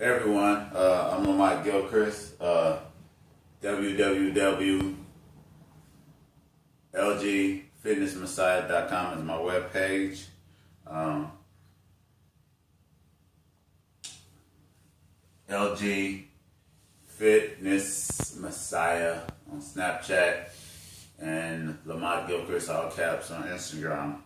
Everyone, I'm Lamont Gilchrist, www.lgfitnessmessiah.com is my webpage. LG Fitness Messiah on Snapchat and Lamont Gilchrist, all caps, on Instagram.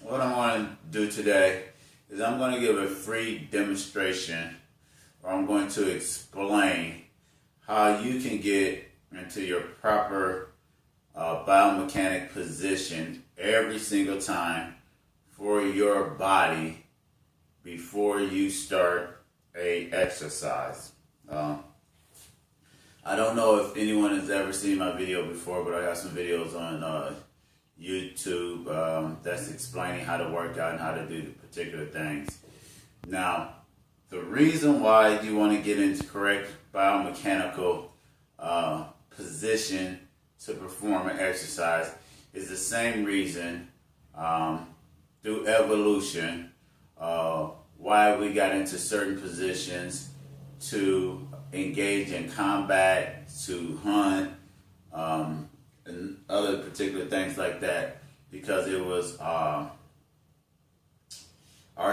What I'm going to do today is I'm going to give a free demonstration, or I'm going to explain how you can get into your proper biomechanic position every single time for your body before you start a exercise. I don't know if anyone has ever seen my video before, but I got some videos on YouTube that's explaining how to work out and how to do the particular things. Now, the reason why you want to get into correct biomechanical position to perform an exercise is the same reason through evolution why we got into certain positions to engage in combat, to hunt, and other particular things like that, because it was our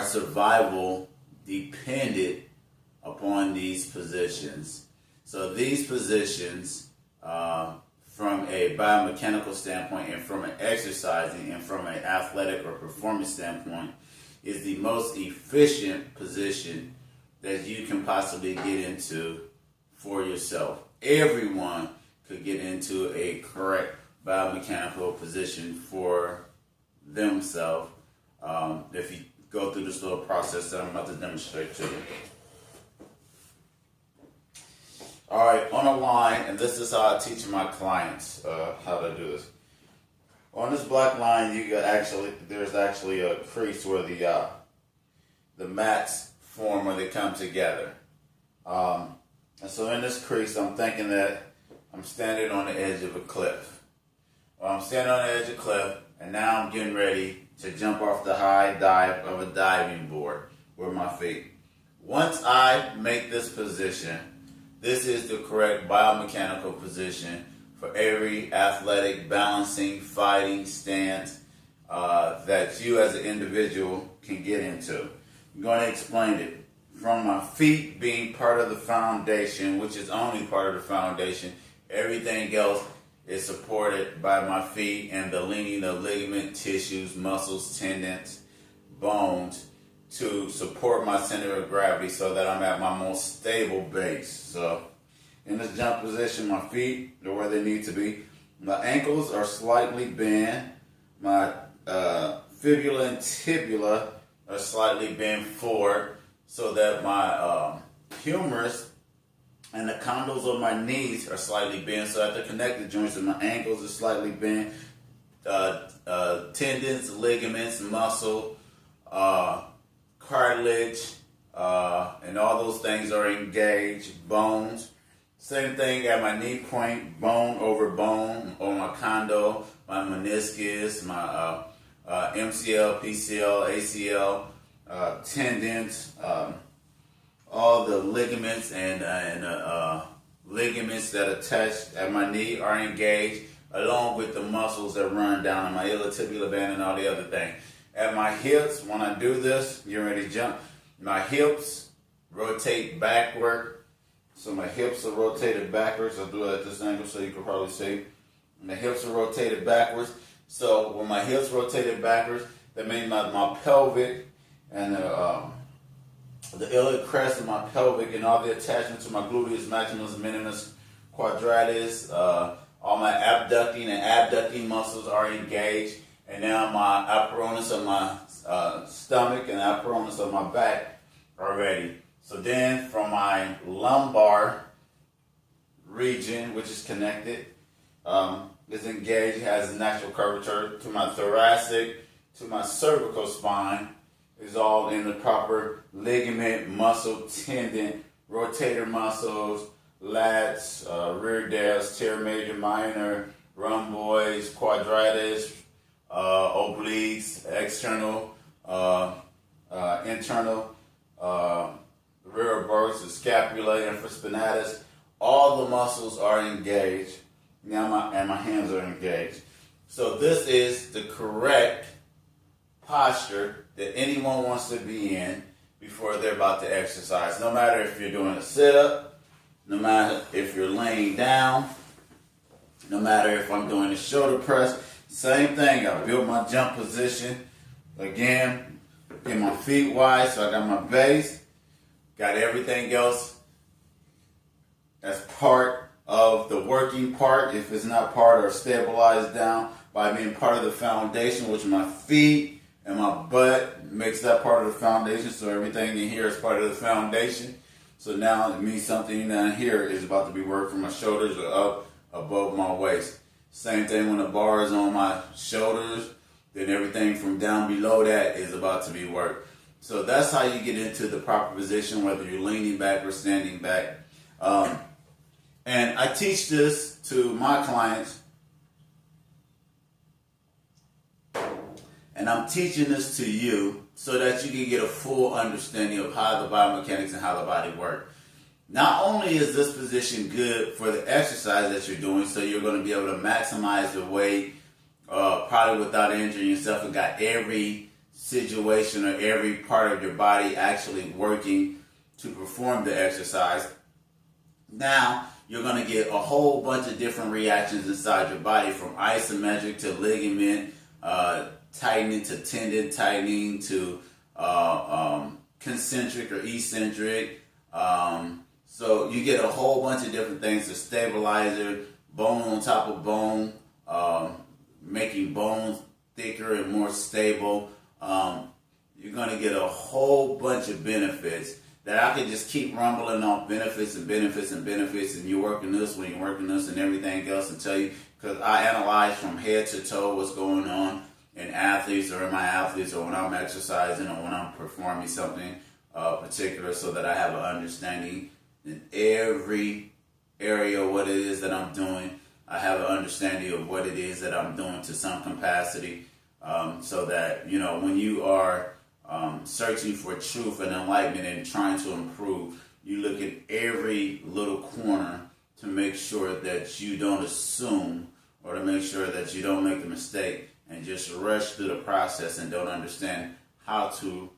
survival depended upon these positions. So these positions, from a biomechanical standpoint and from an exercising and from an athletic or performance standpoint, is the most efficient position that you can possibly get into for yourself. Everyone could get into a correct biomechanical position for themselves if you go through this little process that I'm about to demonstrate to you. All right, on a line, and this is how I teach my clients how to do this. On this black line, there's actually a crease where the mats form when they come together. And so in this crease, I'm thinking that I'm standing on the edge of a cliff. Well, I'm standing on the edge of a cliff, and now I'm getting ready to jump off the high dive of a diving board with my feet. Once I make this position, this is the correct biomechanical position for every athletic, balancing, fighting stance that you as an individual can get into. I'm going to explain it. From my feet being part of the foundation, which is only part of the foundation, everything else is supported by my feet and the lining of ligament, tissues, muscles, tendons, bones to support my center of gravity so that I'm at my most stable base. So in this jump position, my feet are where they need to be. My ankles are slightly bent. My fibula and tibula are slightly bent forward, so that my humerus and the condyles of my knees are slightly bent, so that the connective joints of my ankles are slightly bent. Tendons, ligaments, muscle, cartilage, and all those things are engaged. Bones, same thing at my knee point, bone over bone, or my condyle, my meniscus, my MCL, PCL, ACL, tendons, all the ligaments and ligaments that attach at my knee are engaged, along with the muscles that run down on my iliotibial band and all the other things. At my hips, when I do this, you're ready to jump, my hips rotate backward. So my hips are rotated backwards. I'll do it at this angle so you can probably see. My hips are rotated backwards. So when my hips rotated backwards, that means my pelvic and the iliac crest of my pelvic and all the attachments to my gluteus maximus, minimus, quadratus, all my abducting and abducting muscles are engaged. And now my apparatus of my stomach and apparatus of my back are ready. So then from my lumbar region, which is connected, is engaged, has a natural curvature to my thoracic, to my cervical spine, is all in the proper ligament, muscle, tendon, rotator muscles, lats, rear delts, tear major, minor, rhomboids, quadratus, obliques, external internal rear bursa, scapula, infraspinatus. All the muscles are engaged. Now my hands are engaged. So this is the correct posture that anyone wants to be in before they're about to exercise. No matter if you're doing a sit-up, no matter if you're laying down, no matter if I'm doing a shoulder press, same thing. I built my jump position. Again, get my feet wide so I got my base. Got everything else as part of the working part. If it's not part or stabilized down by being part of the foundation, which my feet and my butt makes that part of the foundation. So everything in here is part of the foundation. So now it means something down here is about to be worked from my shoulders or up above my waist. Same thing when the bar is on my shoulders, then everything from down below that is about to be worked. So that's how you get into the proper position, whether you're leaning back or standing back. And I teach this to my clients, and I'm teaching this to you so that you can get a full understanding of how the biomechanics and how the body works. Not only is this position good for the exercise that you're doing, so you're going to be able to maximize the weight, probably without injuring yourself, and got every situation or every part of your body actually working to perform the exercise. Now, you're going to get a whole bunch of different reactions inside your body, from isometric to ligament, tightening to tendon tightening to concentric or eccentric. So you get a whole bunch of different things, a stabilizer, bone on top of bone, making bones thicker and more stable. You're going to get a whole bunch of benefits that I could just keep rumbling off benefits and benefits and benefits, and you're working this when you're working this and everything else, and tell you, because I analyze from head to toe what's going on in athletes or in my athletes, or when I'm exercising or when I'm performing something particular, so that I have an understanding in every area of what it is that I'm doing. I have an understanding of what it is that I'm doing to some capacity, so that, you know, when you are searching for truth and enlightenment and trying to improve, you look at every little corner to make sure that you don't assume, or to make sure that you don't make the mistake and just rush through the process and don't understand how to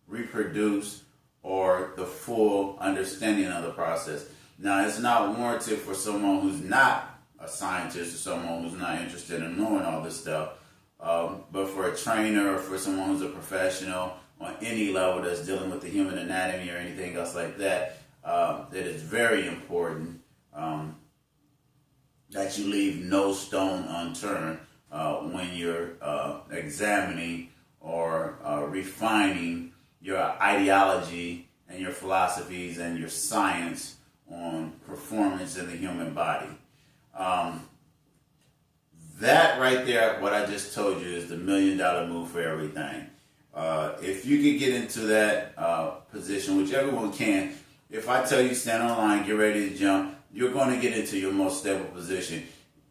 reproduce or the full understanding of the process. Now, it's not warranted for someone who's not a scientist or someone who's not interested in knowing all this stuff. But for a trainer or for someone who's a professional on any level that's dealing with the human anatomy or anything else like that, that is very important that you leave no stone unturned when you're examining or refining your ideology and your philosophies and your science on performance in the human body. That right there, what I just told you, is the $1 million move for everything. If you can get into that position, which everyone can, if I tell you stand on the line, get ready to jump, you're going to get into your most stable position.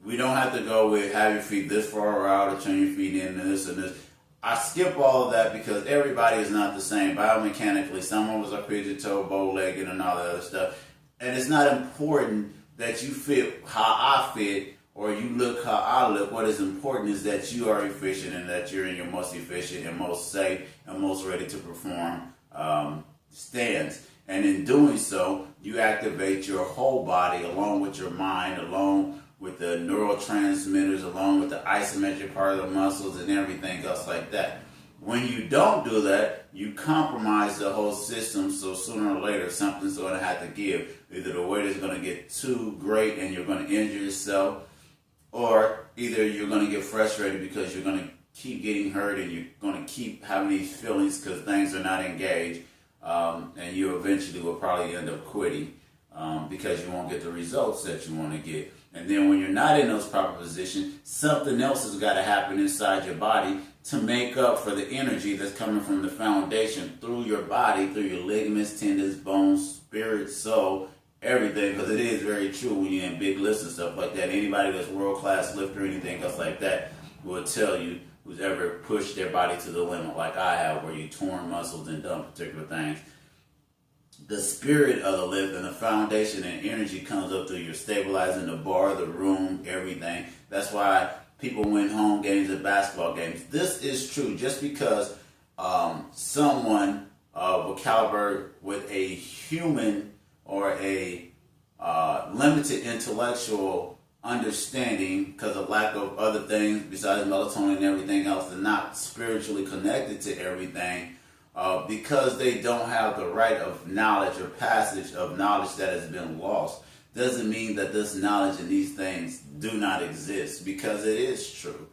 We don't have to go with have your feet this far out or turn your feet in and this and this. I skip all of that because everybody is not the same. Biomechanically, some of us are pigeon-toe, bow-legged, and all that other stuff. And it's not important that you fit how I fit or you look how I look. What is important is that you are efficient and that you're in your most efficient and most safe and most ready to perform stance. And in doing so, you activate your whole body along with your mind, along with the neurotransmitters, along with the isometric part of the muscles and everything else like that. When you don't do that, you compromise the whole system, so sooner or later something's going to have to give. Either the weight is going to get too great and you're going to injure yourself, or either you're going to get frustrated because you're going to keep getting hurt and you're going to keep having these feelings because things are not engaged, and you eventually will probably end up quitting because you won't get the results that you want to get. And then when you're not in those proper positions, something else has got to happen inside your body to make up for the energy that's coming from the foundation through your body, through your ligaments, tendons, bones, spirit, soul, everything. Because it is very true when you're in big lifts and stuff like that. Anybody that's world-class lifter or anything else like that will tell you, who who's ever pushed their body to the limit like I have, where you torn muscles and done particular things. The spirit of the lift and the foundation and energy comes up through your stabilizing the bar, the room, everything. That's why people win home games and basketball games. This is true. Just because someone of a caliber with a human or a limited intellectual understanding, because of lack of other things besides melatonin and everything else, they're not spiritually connected to everything, because they don't have the right of knowledge or passage of knowledge that has been lost, doesn't mean that this knowledge and these things do not exist, because it is true.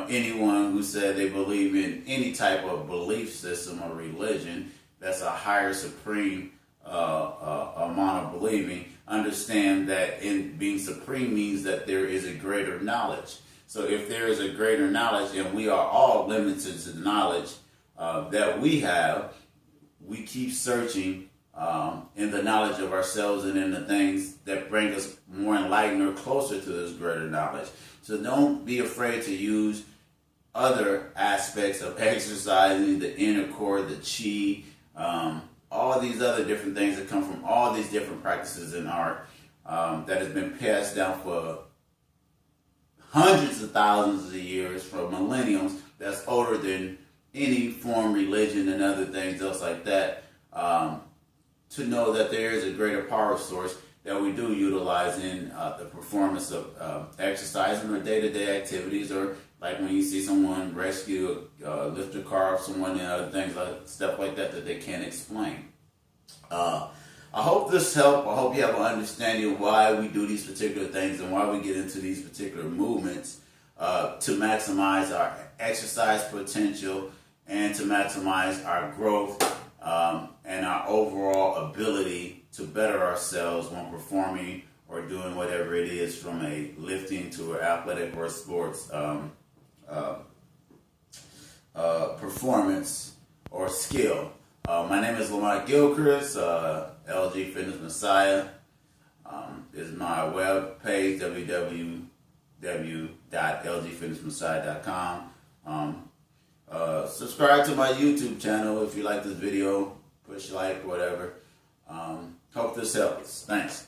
Anyone who said they believe in any type of belief system or religion that's a higher supreme amount of believing, understand that in being supreme means that there is a greater knowledge. So if there is a greater knowledge, and we are all limited to the knowledge that we have, we keep searching in the knowledge of ourselves and in the things that bring us more enlightened or closer to this greater knowledge. So don't be afraid to use other aspects of exercising, the inner core, the chi, all these other different things that come from all these different practices in art that has been passed down for hundreds of thousands of years, for millenniums, that's older than any form, religion, and other things else like that, to know that there is a greater power source that we do utilize in the performance of exercising or day-to-day activities, or like when you see someone rescue, lift a car off someone and other things, stuff like that they can't explain. I hope this helped. I hope you have an understanding of why we do these particular things and why we get into these particular movements to maximize our exercise potential and to maximize our growth and our overall ability to better ourselves when performing or doing whatever it is, from a lifting to an athletic or sports performance or skill. My name is Lamont Gilchrist. LG Fitness Messiah is my web page, www.lgfitnessmessiah.com. Subscribe to my YouTube channel if you like this video. Push like, whatever. Hope this helps. Thanks.